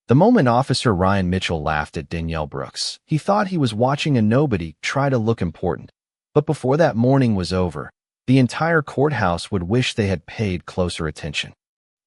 The moment Officer Ryan Mitchell laughed at Danielle Brooks, he thought he was watching a nobody try to look important. But before that morning was over, the entire courthouse would wish they had paid closer attention.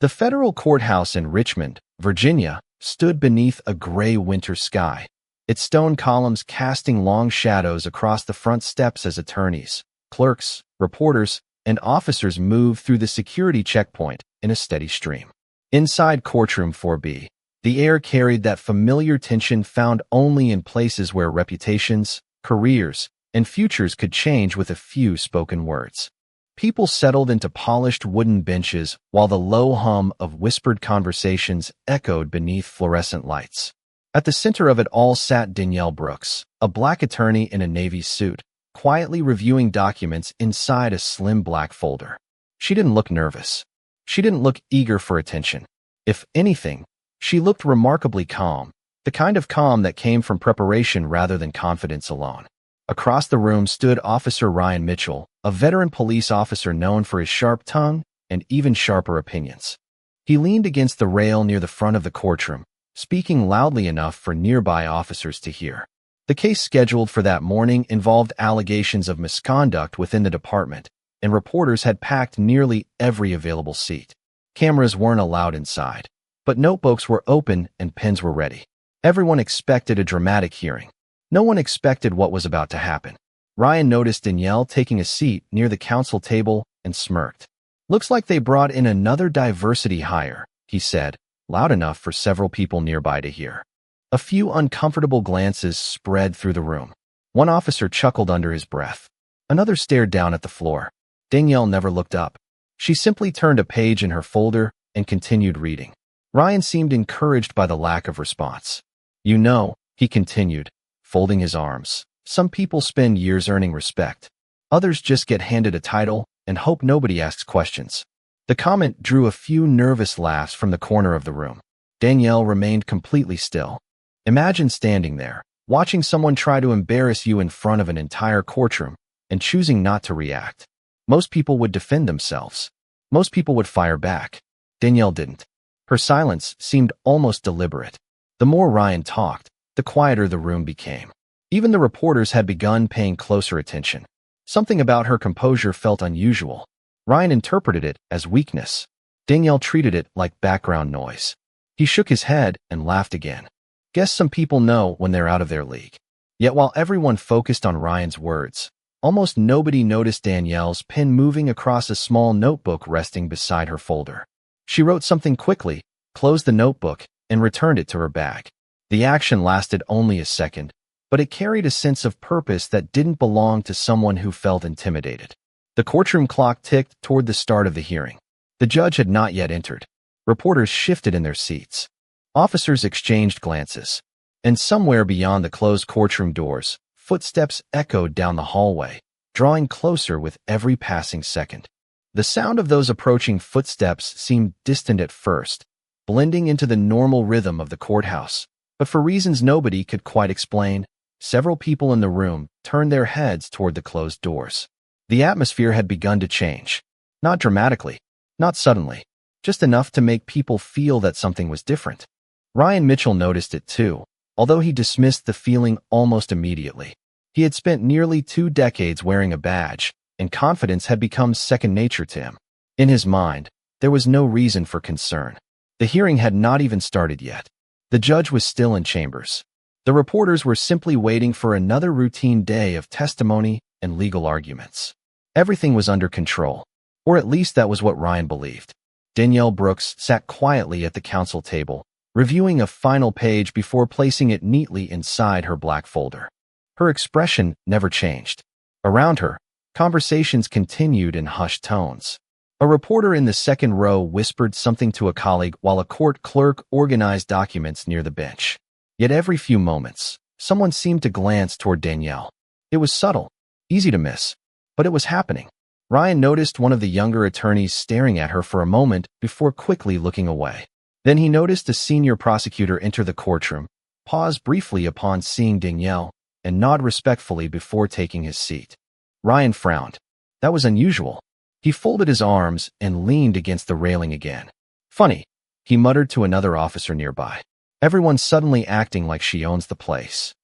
The federal courthouse in Richmond, Virginia, stood beneath a gray winter sky, its stone columns casting long shadows across the front steps as attorneys, clerks, reporters, and officers moved through the security checkpoint in a steady stream. Inside courtroom 4B, the air carried that familiar tension found only in places where reputations, careers, and futures could change with a few spoken words. People settled into polished wooden benches while the low hum of whispered conversations echoed beneath fluorescent lights. At the center of it all sat Danielle Brooks, a black attorney in a navy suit, quietly reviewing documents inside a slim black folder. She didn't look nervous. She didn't look eager for attention. If anything, she looked remarkably calm, the kind of calm that came from preparation rather than confidence alone. Across the room stood Officer Ryan Mitchell, a veteran police officer known for his sharp tongue and even sharper opinions. He leaned against the rail near the front of the courtroom, speaking loudly enough for nearby officers to hear. The case scheduled for that morning involved allegations of misconduct within the department, and reporters had packed nearly every available seat. Cameras weren't allowed inside, but notebooks were open and pens were ready. Everyone expected a dramatic hearing. No one expected what was about to happen. Ryan noticed Danielle taking a seat near the counsel table and smirked. "Looks like they brought in another diversity hire," he said, loud enough for several people nearby to hear. A few uncomfortable glances spread through the room. One officer chuckled under his breath. Another stared down at the floor. Danielle never looked up. She simply turned a page in her folder and continued reading. Ryan seemed encouraged by the lack of response. "You know," he continued, folding his arms, "some people spend years earning respect. Others just get handed a title and hope nobody asks questions." The comment drew a few nervous laughs from the corner of the room. Danielle remained completely still. Imagine standing there, watching someone try to embarrass you in front of an entire courtroom and choosing not to react. Most people would defend themselves. Most people would fire back. Danielle didn't. Her silence seemed almost deliberate. The more Ryan talked, the quieter the room became. Even the reporters had begun paying closer attention. Something about her composure felt unusual. Ryan interpreted it as weakness. Danielle treated it like background noise. He shook his head and laughed again. Guess some people know when they're out of their league. Yet while everyone focused on Ryan's words, almost nobody noticed Danielle's pen moving across a small notebook resting beside her folder. She wrote something quickly, closed the notebook, and returned it to her bag. The action lasted only a second, but it carried a sense of purpose that didn't belong to someone who felt intimidated. The courtroom clock ticked toward the start of the hearing. The judge had not yet entered. Reporters shifted in their seats. Officers exchanged glances. And somewhere beyond the closed courtroom doors, footsteps echoed down the hallway, drawing closer with every passing second. The sound of those approaching footsteps seemed distant at first, blending into the normal rhythm of the courthouse. But for reasons nobody could quite explain, several people in the room turned their heads toward the closed doors. The atmosphere had begun to change. Not dramatically, not suddenly, just enough to make people feel that something was different. Ryan Mitchell noticed it too, although he dismissed the feeling almost immediately. He had spent nearly 2 decades wearing a badge, and confidence had become second nature to him. In his mind, there was no reason for concern. The hearing had not even started yet. The judge was still in chambers. The reporters were simply waiting for another routine day of testimony and legal arguments. Everything was under control, or at least that was what Ryan believed. Danielle Brooks sat quietly at the counsel table, reviewing a final page before placing it neatly inside her black folder. Her expression never changed. Around her, conversations continued in hushed tones. A reporter in the second row whispered something to a colleague while a court clerk organized documents near the bench. Yet every few moments, someone seemed to glance toward Danielle. It was subtle, easy to miss, but it was happening. Ryan noticed one of the younger attorneys staring at her for a moment before quickly looking away. Then he noticed a senior prosecutor enter the courtroom, pause briefly upon seeing Danielle, and nod respectfully before taking his seat. Ryan frowned. That was unusual. He folded his arms and leaned against the railing again. "Funny," he muttered to another officer nearby. Everyone suddenly acting like she owns the place.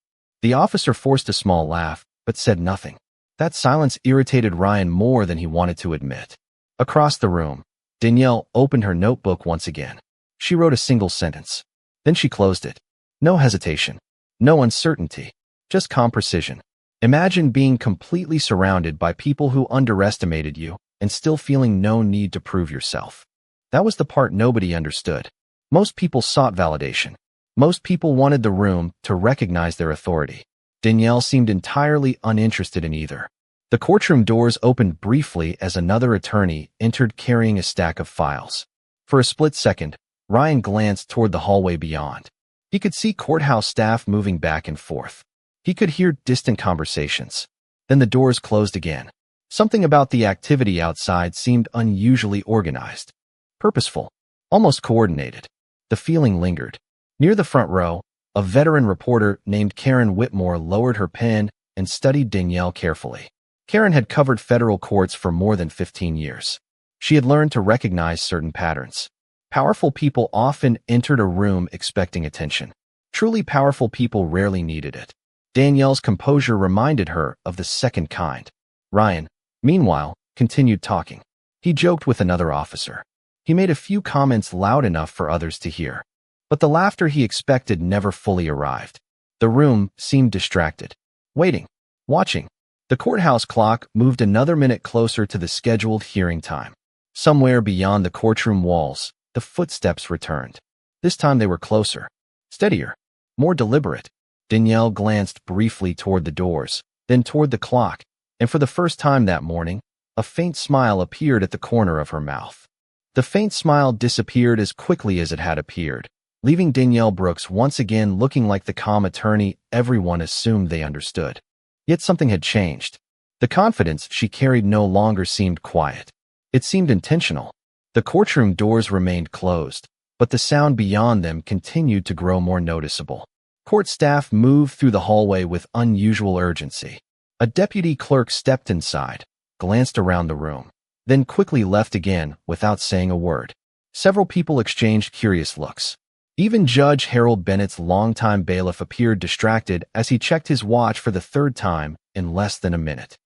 The officer forced a small laugh, but said nothing. That silence irritated Ryan more than he wanted to admit. Across the room, Danielle opened her notebook once again. She wrote a single sentence. Then she closed it. No hesitation. No uncertainty. Just calm precision. Imagine being completely surrounded by people who underestimated you and still feeling no need to prove yourself. That was the part nobody understood. Most people sought validation. Most people wanted the room to recognize their authority. Danielle seemed entirely uninterested in either. The courtroom doors opened briefly as another attorney entered carrying a stack of files. For a split second, Ryan glanced toward the hallway beyond. He could see courthouse staff moving back and forth. He could hear distant conversations. Then the doors closed again. Something about the activity outside seemed unusually organized. Purposeful. Almost coordinated. The feeling lingered. Near the front row, a veteran reporter named Karen Whitmore lowered her pen and studied Danielle carefully. Karen had covered federal courts for more than 15 years. She had learned to recognize certain patterns. Powerful people often entered a room expecting attention. Truly powerful people rarely needed it. Danielle's composure reminded her of the second kind. Ryan, meanwhile, continued talking. He joked with another officer. He made a few comments loud enough for others to hear. But the laughter he expected never fully arrived. The room seemed distracted. Waiting. Watching. The courthouse clock moved another minute closer to the scheduled hearing time. Somewhere beyond the courtroom walls, the footsteps returned. This time they were closer. Steadier. More deliberate. Danielle glanced briefly toward the doors, then toward the clock, and for the first time that morning, a faint smile appeared at the corner of her mouth. The faint smile disappeared as quickly as it had appeared, leaving Danielle Brooks once again looking like the calm attorney everyone assumed they understood. Yet something had changed. The confidence she carried no longer seemed quiet. It seemed intentional. The courtroom doors remained closed, but the sound beyond them continued to grow more noticeable. Court staff moved through the hallway with unusual urgency. A deputy clerk stepped inside, glanced around the room, then quickly left again without saying a word. Several people exchanged curious looks. Even Judge Harold Bennett's longtime bailiff appeared distracted as he checked his watch for the third time in less than a minute.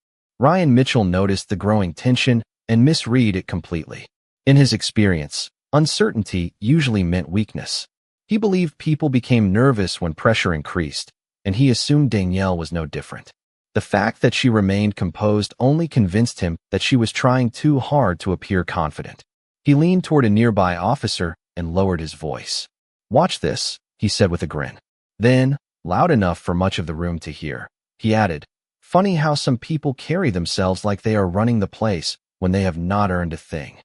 Ryan Mitchell noticed the growing tension and misread it completely. In his experience, uncertainty usually meant weakness. He believed people became nervous when pressure increased, and he assumed Danielle was no different. The fact that she remained composed only convinced him that she was trying too hard to appear confident. He leaned toward a nearby officer and lowered his voice. "Watch this," he said with a grin. Then, loud enough for much of the room to hear, he added, "Funny how some people carry themselves like they are running the place when they have not earned a thing."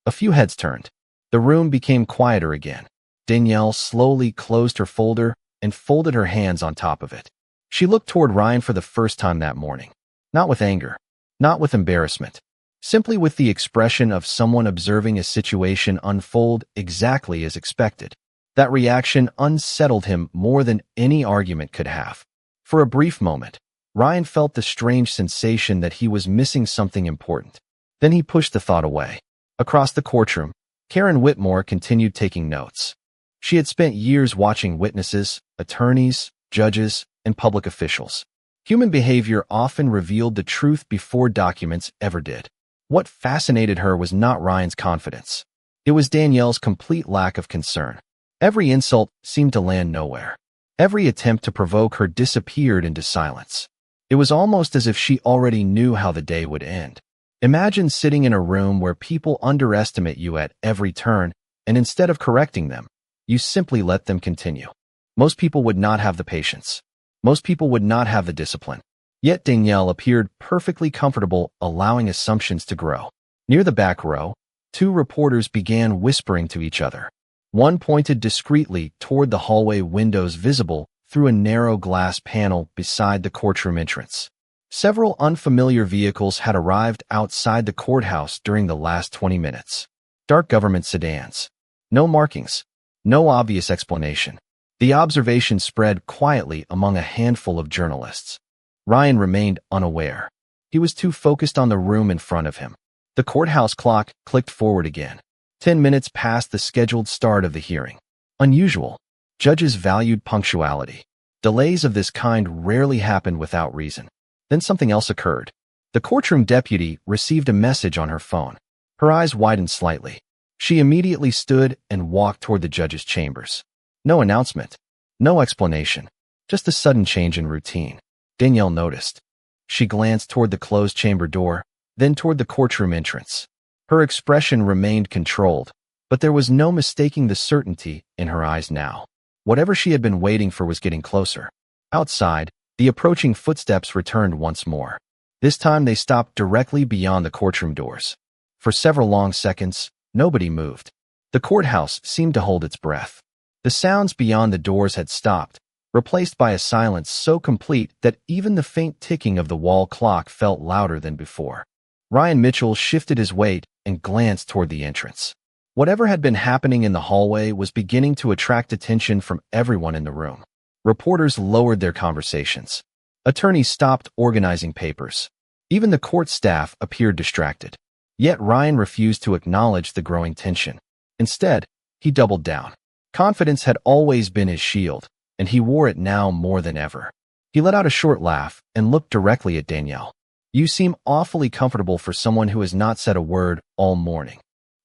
A few heads turned. The room became quieter again. Danielle slowly closed her folder and folded her hands on top of it. She looked toward Ryan for the first time that morning. Not with anger. Not with embarrassment. Simply with the expression of someone observing a situation unfold exactly as expected. That reaction unsettled him more than any argument could have. For a brief moment, Ryan felt the strange sensation that he was missing something important. Then he pushed the thought away. Across the courtroom, Karen Whitmore continued taking notes. She had spent years watching witnesses, attorneys, judges, and public officials. Human behavior often revealed the truth before documents ever did. What fascinated her was not Ryan's confidence. It was Danielle's complete lack of concern. Every insult seemed to land nowhere. Every attempt to provoke her disappeared into silence. It was almost as if she already knew how the day would end. Imagine sitting in a room where people underestimate you at every turn, and instead of correcting them, you simply let them continue. Most people would not have the patience. Most people would not have the discipline. Yet Danielle appeared perfectly comfortable allowing assumptions to grow. Near the back row, two reporters began whispering to each other. One pointed discreetly toward the hallway windows visible through a narrow glass panel beside the courtroom entrance. Several unfamiliar vehicles had arrived outside the courthouse during the last 20 minutes. Dark government sedans. No markings. No obvious explanation. The observation spread quietly among a handful of journalists. Ryan remained unaware. He was too focused on the room in front of him. The courthouse clock clicked forward again. 10 minutes past the scheduled start of the hearing. Unusual. Judges valued punctuality. Delays of this kind rarely happened without reason. Then something else occurred. The courtroom deputy received a message on her phone. Her eyes widened slightly. She immediately stood and walked toward the judge's chambers. No announcement. No explanation. Just a sudden change in routine. Danielle noticed. She glanced toward the closed chamber door, then toward the courtroom entrance. Her expression remained controlled, but there was no mistaking the certainty in her eyes now. Whatever she had been waiting for was getting closer. Outside, the approaching footsteps returned once more. This time they stopped directly beyond the courtroom doors. For several long seconds, nobody moved. The courthouse seemed to hold its breath. The sounds beyond the doors had stopped, replaced by a silence so complete that even the faint ticking of the wall clock felt louder than before. Ryan Mitchell shifted his weight and glanced toward the entrance. Whatever had been happening in the hallway was beginning to attract attention from everyone in the room. Reporters lowered their conversations. Attorneys stopped organizing papers. Even the court staff appeared distracted. Yet Ryan refused to acknowledge the growing tension. Instead, he doubled down. Confidence had always been his shield, and he wore it now more than ever. He let out a short laugh and looked directly at Danielle. "You seem awfully comfortable for someone who has not said a word all morning."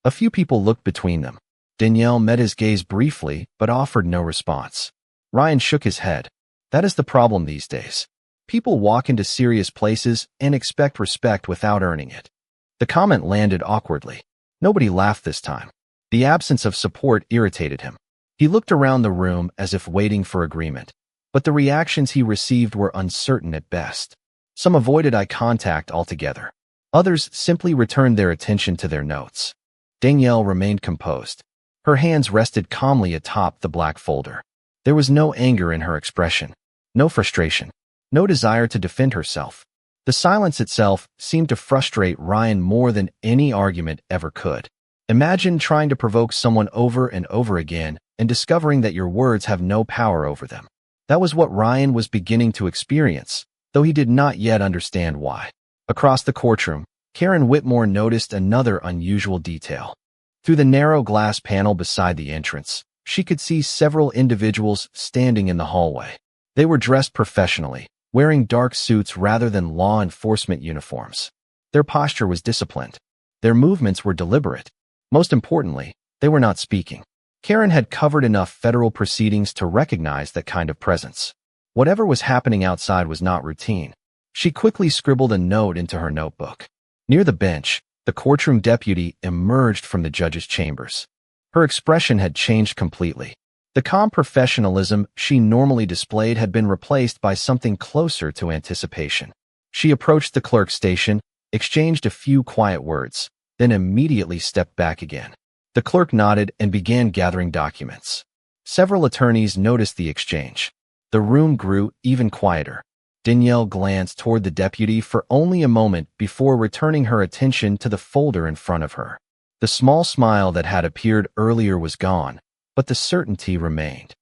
A few people looked between them. Danielle met his gaze briefly, but offered no response. Ryan shook his head. That is the problem these days. People walk into serious places and expect respect without earning it. The comment landed awkwardly. Nobody laughed this time. The absence of support irritated him. He looked around the room as if waiting for agreement, but the reactions he received were uncertain at best. Some avoided eye contact altogether. Others simply returned their attention to their notes. Danielle remained composed. Her hands rested calmly atop the black folder. There was no anger in her expression, no frustration, no desire to defend herself. The silence itself seemed to frustrate Ryan more than any argument ever could. Imagine trying to provoke someone over and over again and discovering that your words have no power over them. That was what Ryan was beginning to experience, though he did not yet understand why. Across the courtroom, Karen Whitmore noticed another unusual detail. Through the narrow glass panel beside the entrance, she could see several individuals standing in the hallway. They were dressed professionally, wearing dark suits rather than law enforcement uniforms. Their posture was disciplined. Their movements were deliberate. Most importantly, they were not speaking. Karen had covered enough federal proceedings to recognize that kind of presence. Whatever was happening outside was not routine. She quickly scribbled a note into her notebook. Near the bench, the courtroom deputy emerged from the judge's chambers. Her expression had changed completely. The calm professionalism she normally displayed had been replaced by something closer to anticipation. She approached the clerk's station, exchanged a few quiet words, then immediately stepped back again. The clerk nodded and began gathering documents. Several attorneys noticed the exchange. The room grew even quieter. Danielle glanced toward the deputy for only a moment before returning her attention to the folder in front of her. The small smile that had appeared earlier was gone, but the certainty remained.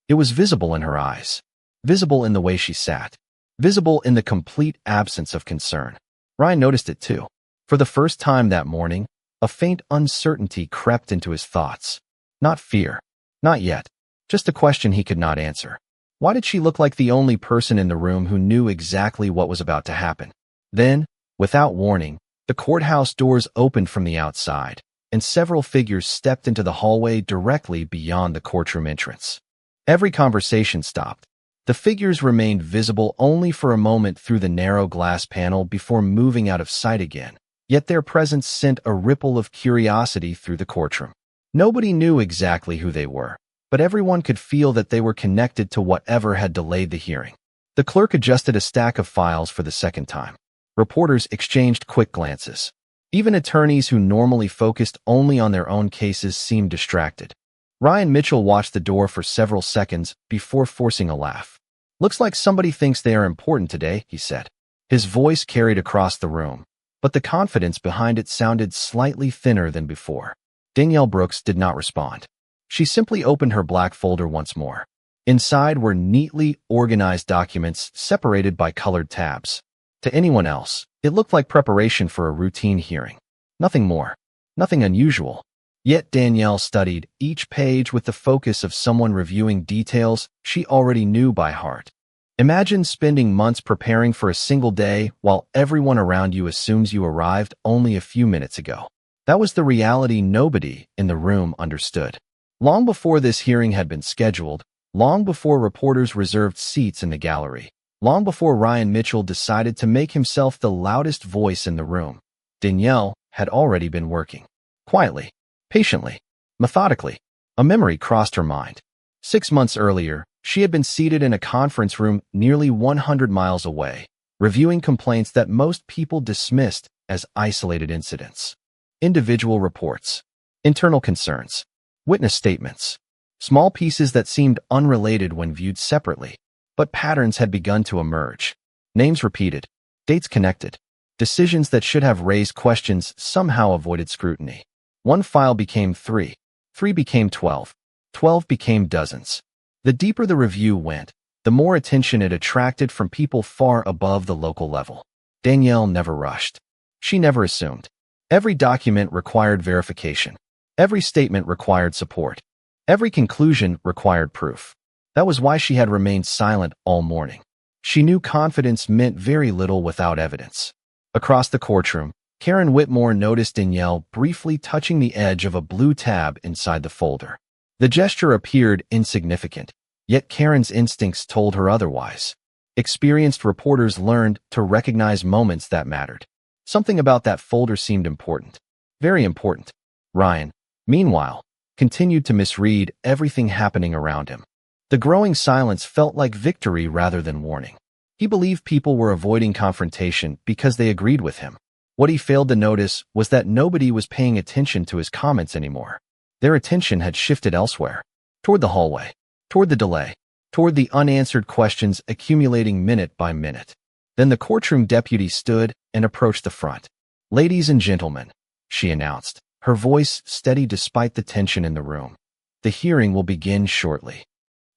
It was visible in her eyes, visible in the way she sat, visible in the complete absence of concern. Ryan noticed it too. For the first time that morning, a faint uncertainty crept into his thoughts. Not fear. Not yet. Just a question he could not answer. Why did she look like the only person in the room who knew exactly what was about to happen? Then, without warning, the courthouse doors opened from the outside, and several figures stepped into the hallway directly beyond the courtroom entrance. Every conversation stopped. The figures remained visible only for a moment through the narrow glass panel before moving out of sight again. Yet their presence sent a ripple of curiosity through the courtroom. Nobody knew exactly who they were, but everyone could feel that they were connected to whatever had delayed the hearing. The clerk adjusted a stack of files for the second time. Reporters exchanged quick glances. Even attorneys who normally focused only on their own cases seemed distracted. Ryan Mitchell watched the door for several seconds before forcing a laugh. "Looks like somebody thinks they are important today," he said. His voice carried across the room, but the confidence behind it sounded slightly thinner than before. Danielle Brooks did not respond. She simply opened her black folder once more. Inside were neatly organized documents separated by colored tabs. To anyone else, it looked like preparation for a routine hearing. Nothing more. Nothing unusual. Yet Danielle studied each page with the focus of someone reviewing details she already knew by heart. Imagine spending months preparing for a single day while everyone around you assumes you arrived only a few minutes ago. That was the reality nobody in the room understood. Long before this hearing had been scheduled, long before reporters reserved seats in the gallery, long before Ryan Mitchell decided to make himself the loudest voice in the room, Danielle had already been working. Quietly, patiently, methodically, a memory crossed her mind. 6 months earlier, she had been seated in a conference room nearly 100 miles away, reviewing complaints that most people dismissed as isolated incidents. Individual reports, internal concerns, witness statements, small pieces that seemed unrelated when viewed separately. But patterns had begun to emerge. Names repeated, dates connected, decisions that should have raised questions somehow avoided scrutiny. One file became 3, 3 became 12, 12 became dozens. The deeper the review went, the more attention it attracted from people far above the local level. Danielle never rushed. She never assumed. Every document required verification. Every statement required support. Every conclusion required proof. That was why she had remained silent all morning. She knew confidence meant very little without evidence. Across the courtroom, Karen Whitmore noticed Danielle briefly touching the edge of a blue tab inside the folder. The gesture appeared insignificant, yet Karen's instincts told her otherwise. Experienced reporters learned to recognize moments that mattered. Something about that folder seemed important. Very important. Ryan, meanwhile, continued to misread everything happening around him. The growing silence felt like victory rather than warning. He believed people were avoiding confrontation because they agreed with him. What he failed to notice was that nobody was paying attention to his comments anymore. Their attention had shifted elsewhere, toward the hallway, toward the delay, toward the unanswered questions accumulating minute by minute. Then the courtroom deputy stood and approached the front. "Ladies and gentlemen," she announced, her voice steady despite the tension in the room. "The hearing will begin shortly."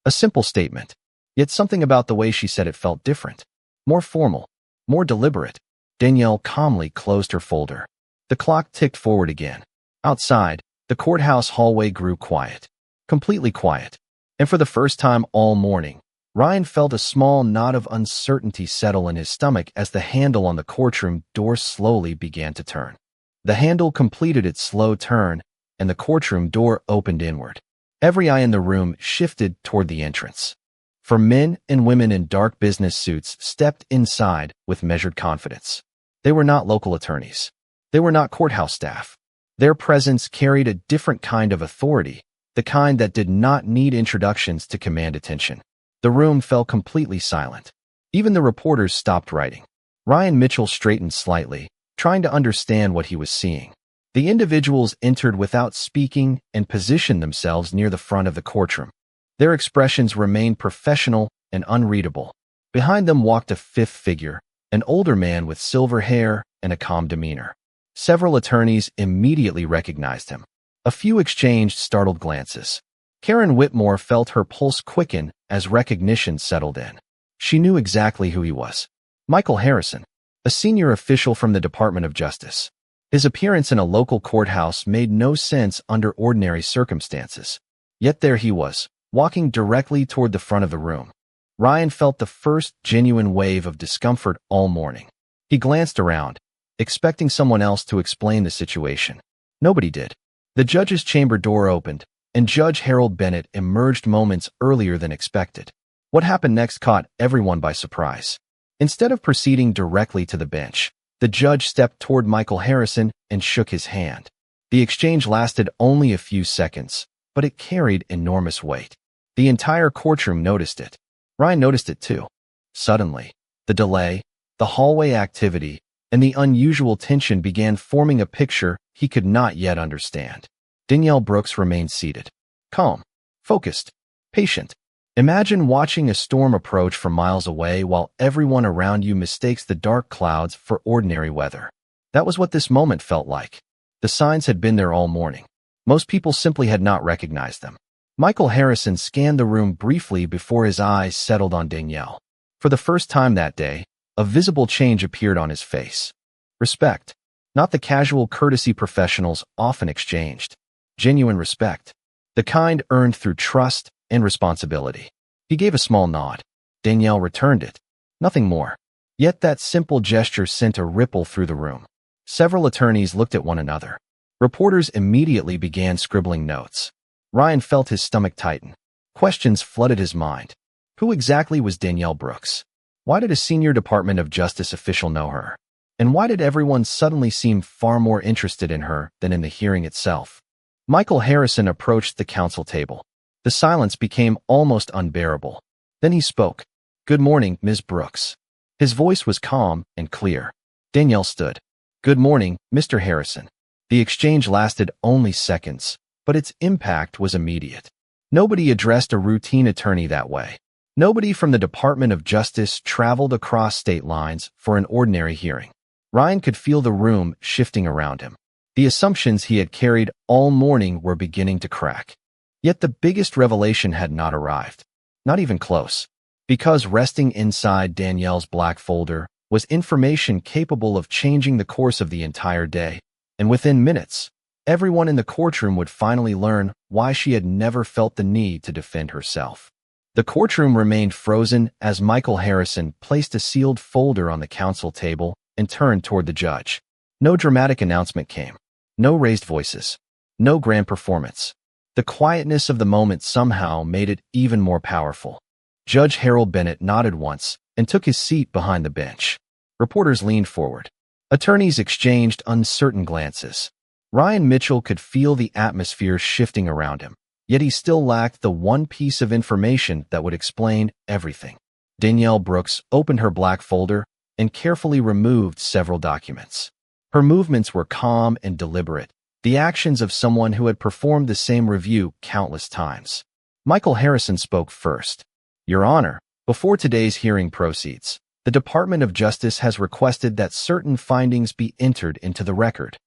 A simple statement, yet something about the way she said it felt different, more formal, more deliberate. Danielle calmly closed her folder. The clock ticked forward again. Outside, the courthouse hallway grew quiet, completely quiet. And for the first time all morning, Ryan felt a small knot of uncertainty settle in his stomach as the handle on the courtroom door slowly began to turn. The handle completed its slow turn, and the courtroom door opened inward. Every eye in the room shifted toward the entrance. For men and women in dark business suits stepped inside with measured confidence. They were not local attorneys. They were not courthouse staff. Their presence carried a different kind of authority, the kind that did not need introductions to command attention. The room fell completely silent. Even the reporters stopped writing. Ryan Mitchell straightened slightly, trying to understand what he was seeing. The individuals entered without speaking and positioned themselves near the front of the courtroom. Their expressions remained professional and unreadable. Behind them walked a fifth figure, an older man with silver hair and a calm demeanor. Several attorneys immediately recognized him. A few exchanged startled glances. Karen Whitmore felt her pulse quicken as recognition settled in. She knew exactly who he was. Michael Harrison, a senior official from the Department of Justice. His appearance in a local courthouse made no sense under ordinary circumstances. Yet there he was, walking directly toward the front of the room. Ryan felt the first genuine wave of discomfort all morning. He glanced around, expecting someone else to explain the situation. Nobody did. The judge's chamber door opened, and Judge Harold Bennett emerged moments earlier than expected. What happened next caught everyone by surprise. Instead of proceeding directly to the bench, the judge stepped toward Michael Harrison and shook his hand. The exchange lasted only a few seconds, but it carried enormous weight. The entire courtroom noticed it. Ryan noticed it too. Suddenly, the delay, the hallway activity, and the unusual tension began forming a picture he could not yet understand. Danielle Brooks remained seated, calm, focused, patient. Imagine watching a storm approach from miles away while everyone around you mistakes the dark clouds for ordinary weather. That was what this moment felt like. The signs had been there all morning. Most people simply had not recognized them. Michael Harrison scanned the room briefly before his eyes settled on Danielle. For the first time that day, a visible change appeared on his face. Respect, not the casual courtesy professionals often exchanged. genuine respect, the kind earned through trust and responsibility. He gave a small nod. Danielle returned it. Nothing more. Yet that simple gesture sent a ripple through the room. Several attorneys looked at one another. Reporters immediately began scribbling notes. Ryan felt his stomach tighten. Questions flooded his mind. Who exactly was Danielle Brooks? Why did a senior Department of Justice official know her? And why did everyone suddenly seem far more interested in her than in the hearing itself? Michael Harrison approached the counsel table. The silence became almost unbearable. Then he spoke. "Good morning, Ms. Brooks." His voice was calm and clear. Danielle stood. "Good morning, Mr. Harrison." The exchange lasted only seconds, but its impact was immediate. Nobody addressed a routine attorney that way. Nobody from the Department of Justice traveled across state lines for an ordinary hearing. Ryan could feel the room shifting around him. The assumptions he had carried all morning were beginning to crack. Yet the biggest revelation had not arrived. Not even close. Because resting inside Danielle's black folder was information capable of changing the course of the entire day, and within minutes, everyone in the courtroom would finally learn why she had never felt the need to defend herself. The courtroom remained frozen as Michael Harrison placed a sealed folder on the counsel table and turned toward the judge. No dramatic announcement came. No raised voices. No grand performance. The quietness of the moment somehow made it even more powerful. Judge Harold Bennett nodded once and took his seat behind the bench. Reporters leaned forward. Attorneys exchanged uncertain glances. Ryan Mitchell could feel the atmosphere shifting around him, yet he still lacked the one piece of information that would explain everything. Danielle Brooks opened her black folder and carefully removed several documents. Her movements were calm and deliberate, the actions of someone who had performed the same review countless times. Michael Harrison spoke first. "Your Honor, before today's hearing proceeds, the Department of Justice has requested that certain findings be entered into the record."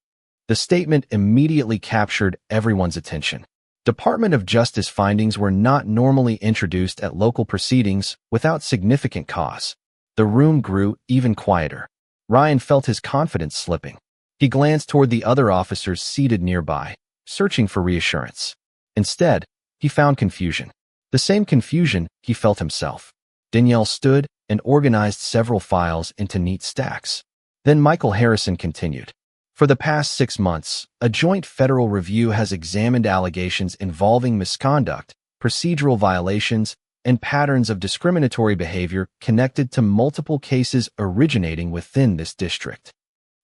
The statement immediately captured everyone's attention. Department of Justice findings were not normally introduced at local proceedings without significant cause. The room grew even quieter. Ryan felt his confidence slipping. He glanced toward the other officers seated nearby, searching for reassurance. Instead, he found confusion. The same confusion he felt himself. Danielle stood and organized several files into neat stacks. Then Michael Harrison continued. "For the past 6 months, a joint federal review has examined allegations involving misconduct, procedural violations, and patterns of discriminatory behavior connected to multiple cases originating within this district."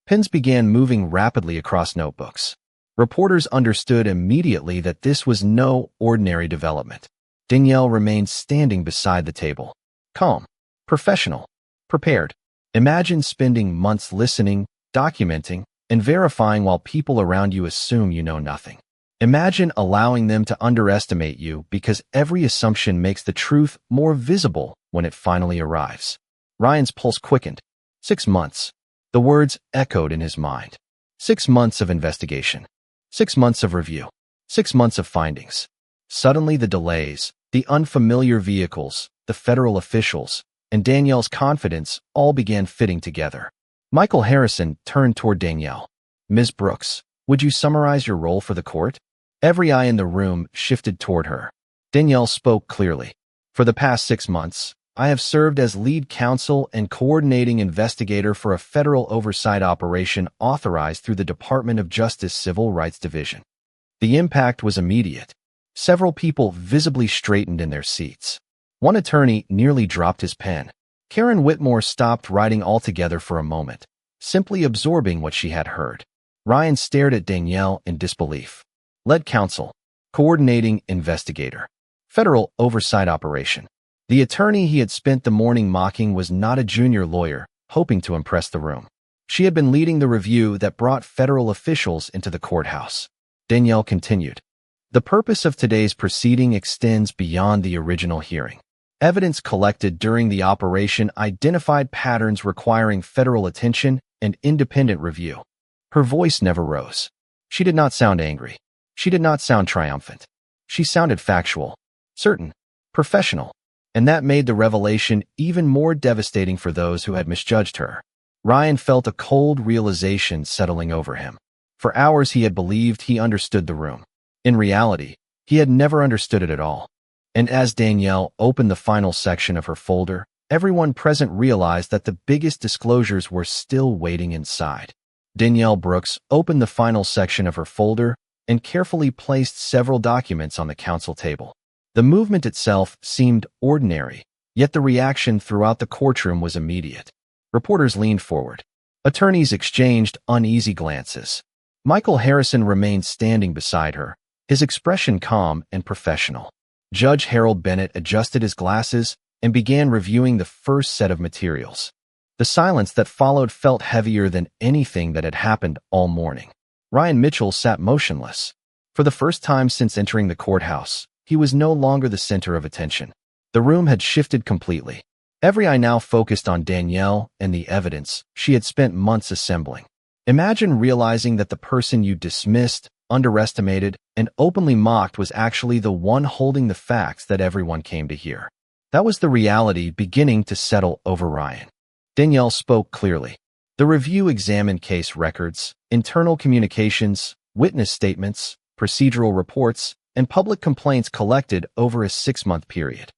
Pens began moving rapidly across notebooks. Reporters understood immediately that this was no ordinary development. Danielle remained standing beside the table. Calm, professional, prepared. Imagine spending months listening, documenting, and verifying while people around you assume you know nothing. Imagine allowing them to underestimate you because every assumption makes the truth more visible when it finally arrives. Ryan's pulse quickened. 6 months. The words echoed in his mind. 6 months of investigation. 6 months of review. 6 months of findings. Suddenly the delays, the unfamiliar vehicles, the federal officials, and Danielle's confidence all began fitting together. Michael Harrison turned toward Danielle. "Ms. Brooks, would you summarize your role for the court?" Every eye in the room shifted toward her. Danielle spoke clearly. "For the past 6 months, I have served as lead counsel and coordinating investigator for a federal oversight operation authorized through the Department of Justice Civil Rights Division." The impact was immediate. Several people visibly straightened in their seats. One attorney nearly dropped his pen. Karen Whitmore stopped writing altogether for a moment, simply absorbing what she had heard. Ryan stared at Danielle in disbelief. Lead counsel, coordinating investigator, federal oversight operation. The attorney he had spent the morning mocking was not a junior lawyer, hoping to impress the room. She had been leading the review that brought federal officials into the courthouse. Danielle continued. "The purpose of today's proceeding extends beyond the original hearing. Evidence collected during the operation identified patterns requiring federal attention and independent review." Her voice never rose. She did not sound angry. She did not sound triumphant. She sounded factual, certain, professional, and that made the revelation even more devastating for those who had misjudged her. Ryan felt a cold realization settling over him. For hours he had believed he understood the room. In reality, he had never understood it at all. And as Danielle opened the final section of her folder, everyone present realized that the biggest disclosures were still waiting inside. Danielle Brooks opened the final section of her folder and carefully placed several documents on the counsel table. The movement itself seemed ordinary, yet the reaction throughout the courtroom was immediate. Reporters leaned forward. Attorneys exchanged uneasy glances. Michael Harrison remained standing beside her, his expression calm and professional. Judge Harold Bennett adjusted his glasses and began reviewing the first set of materials. The silence that followed felt heavier than anything that had happened all morning. Ryan Mitchell sat motionless. For the first time since entering the courthouse, he was no longer the center of attention. The room had shifted completely. Every eye now focused on Danielle and the evidence she had spent months assembling. Imagine realizing that the person you dismissed, underestimated, and openly mocked was actually the one holding the facts that everyone came to hear. That was the reality beginning to settle over Ryan. Danielle spoke clearly. The review examined case records, internal communications, witness statements, procedural reports, and public complaints collected over a 6-month period.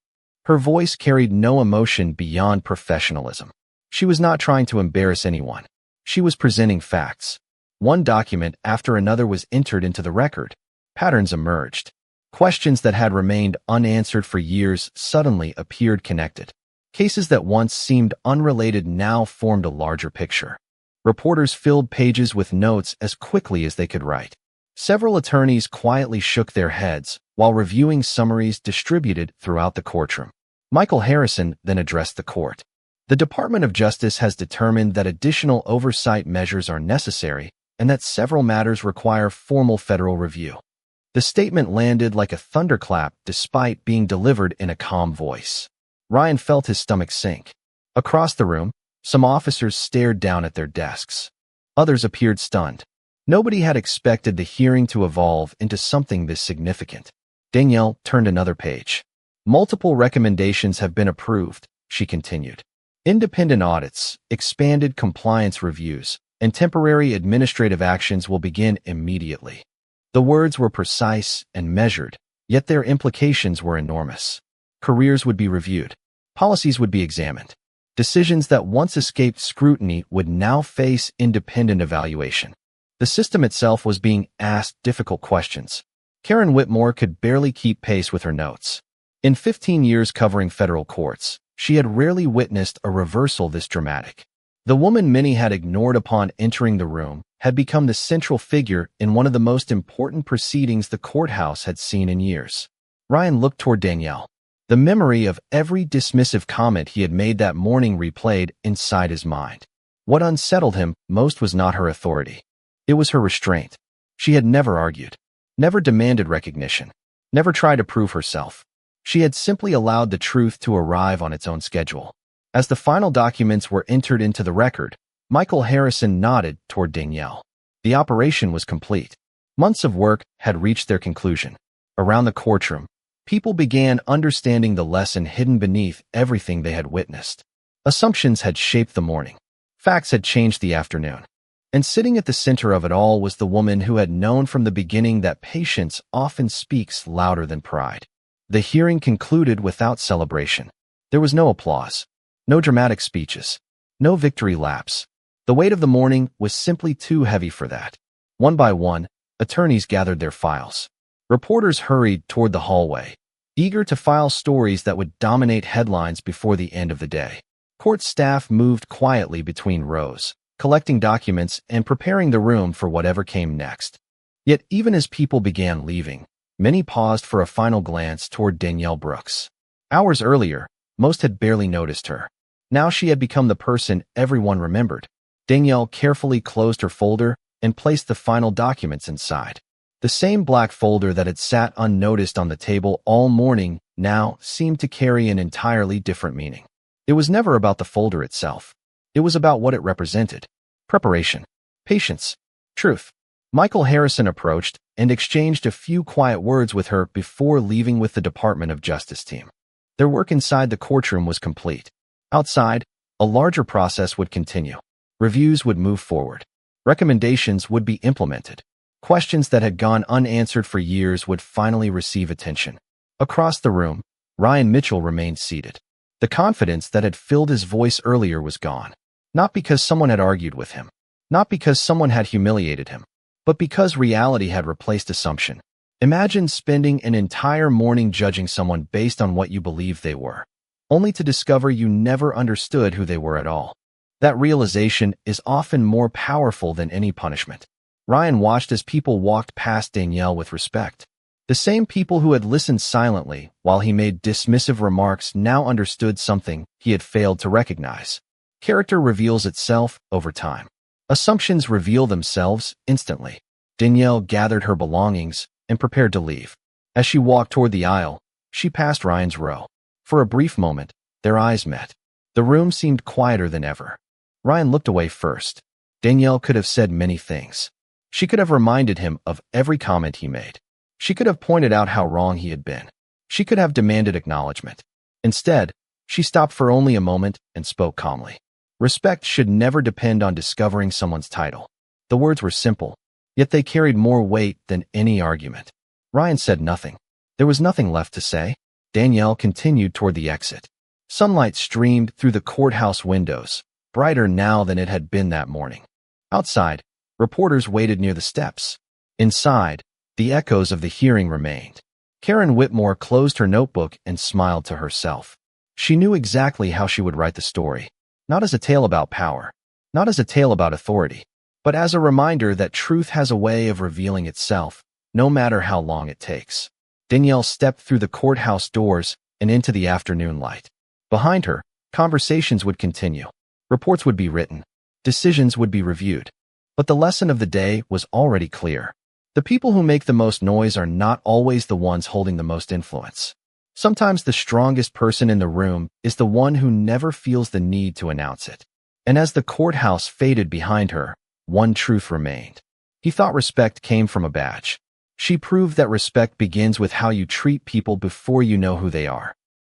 Her voice carried no emotion beyond professionalism. She was not trying to embarrass anyone. She was presenting facts. One document after another was entered into the record. Patterns emerged. Questions that had remained unanswered for years suddenly appeared connected. Cases that once seemed unrelated now formed a larger picture. Reporters filled pages with notes as quickly as they could write. Several attorneys quietly shook their heads while reviewing summaries distributed throughout the courtroom. Michael Harrison then addressed the court. The Department of Justice has determined that additional oversight measures are necessary and that several matters require formal federal review. The statement landed like a thunderclap despite being delivered in a calm voice. Ryan felt his stomach sink. Across the room, some officers stared down at their desks. Others appeared stunned. Nobody had expected the hearing to evolve into something this significant. Danielle turned another page. Multiple recommendations have been approved, she continued. Independent audits, expanded compliance reviews, and temporary administrative actions will begin immediately. The words were precise and measured, yet their implications were enormous. Careers would be reviewed. Policies would be examined. Decisions that once escaped scrutiny would now face independent evaluation. The system itself was being asked difficult questions. Karen Whitmore could barely keep pace with her notes. In 15 years covering federal courts, she had rarely witnessed a reversal this dramatic. The woman many had ignored upon entering the room had become the central figure in one of the most important proceedings the courthouse had seen in years. Ryan looked toward Danielle. The memory of every dismissive comment he had made that morning replayed inside his mind. What unsettled him most was not her authority. It was her restraint. She had never argued, never demanded recognition, never tried to prove herself. She had simply allowed the truth to arrive on its own schedule. As the final documents were entered into the record, Michael Harrison nodded toward Danielle. The operation was complete. Months of work had reached their conclusion. Around the courtroom, people began understanding the lesson hidden beneath everything they had witnessed. Assumptions had shaped the morning. Facts had changed the afternoon. And sitting at the center of it all was the woman who had known from the beginning that patience often speaks louder than pride. The hearing concluded without celebration. There was no applause, no dramatic speeches, no victory laps. The weight of the morning was simply too heavy for that. One by one, attorneys gathered their files. Reporters hurried toward the hallway, eager to file stories that would dominate headlines before the end of the day. Court staff moved quietly between rows, collecting documents and preparing the room for whatever came next. Yet even as people began leaving, many paused for a final glance toward Danielle Brooks. Hours earlier, most had barely noticed her. Now she had become the person everyone remembered. Danielle carefully closed her folder and placed the final documents inside. The same black folder that had sat unnoticed on the table all morning now seemed to carry an entirely different meaning. It was never about the folder itself. It was about what it represented. Preparation, patience, truth. Michael Harrison approached and exchanged a few quiet words with her before leaving with the Department of Justice team. Their work inside the courtroom was complete. Outside, a larger process would continue. Reviews would move forward. Recommendations would be implemented. Questions that had gone unanswered for years would finally receive attention. Across the room, Ryan Mitchell remained seated. The confidence that had filled his voice earlier was gone. Not because someone had argued with him. Not because someone had humiliated him. But because reality had replaced assumption. Imagine spending an entire morning judging someone based on what you believed they were, only to discover you never understood who they were at all. That realization is often more powerful than any punishment. Ryan watched as people walked past Danielle with respect. The same people who had listened silently while he made dismissive remarks now understood something he had failed to recognize. Character reveals itself over time. Assumptions reveal themselves instantly. Danielle gathered her belongings and prepared to leave. As she walked toward the aisle, she passed Ryan's row. For a brief moment, their eyes met. The room seemed quieter than ever. Ryan looked away first. Danielle could have said many things. She could have reminded him of every comment he made. She could have pointed out how wrong he had been. She could have demanded acknowledgement. Instead, she stopped for only a moment and spoke calmly. Respect should never depend on discovering someone's title. The words were simple, yet they carried more weight than any argument. Ryan said nothing. There was nothing left to say. Danielle continued toward the exit. Sunlight streamed through the courthouse windows, brighter now than it had been that morning. Outside, reporters waited near the steps. Inside, the echoes of the hearing remained. Karen Whitmore closed her notebook and smiled to herself. She knew exactly how she would write the story. Not as a tale about power, not as a tale about authority, but as a reminder that truth has a way of revealing itself, no matter how long it takes. Danielle stepped through the courthouse doors and into the afternoon light. Behind her, conversations would continue. Reports would be written. Decisions would be reviewed. But the lesson of the day was already clear. The people who make the most noise are not always the ones holding the most influence. Sometimes the strongest person in the room is the one who never feels the need to announce it. And as the courthouse faded behind her, one truth remained. He thought respect came from a badge. She proved that respect begins with how you treat people before you know who they are.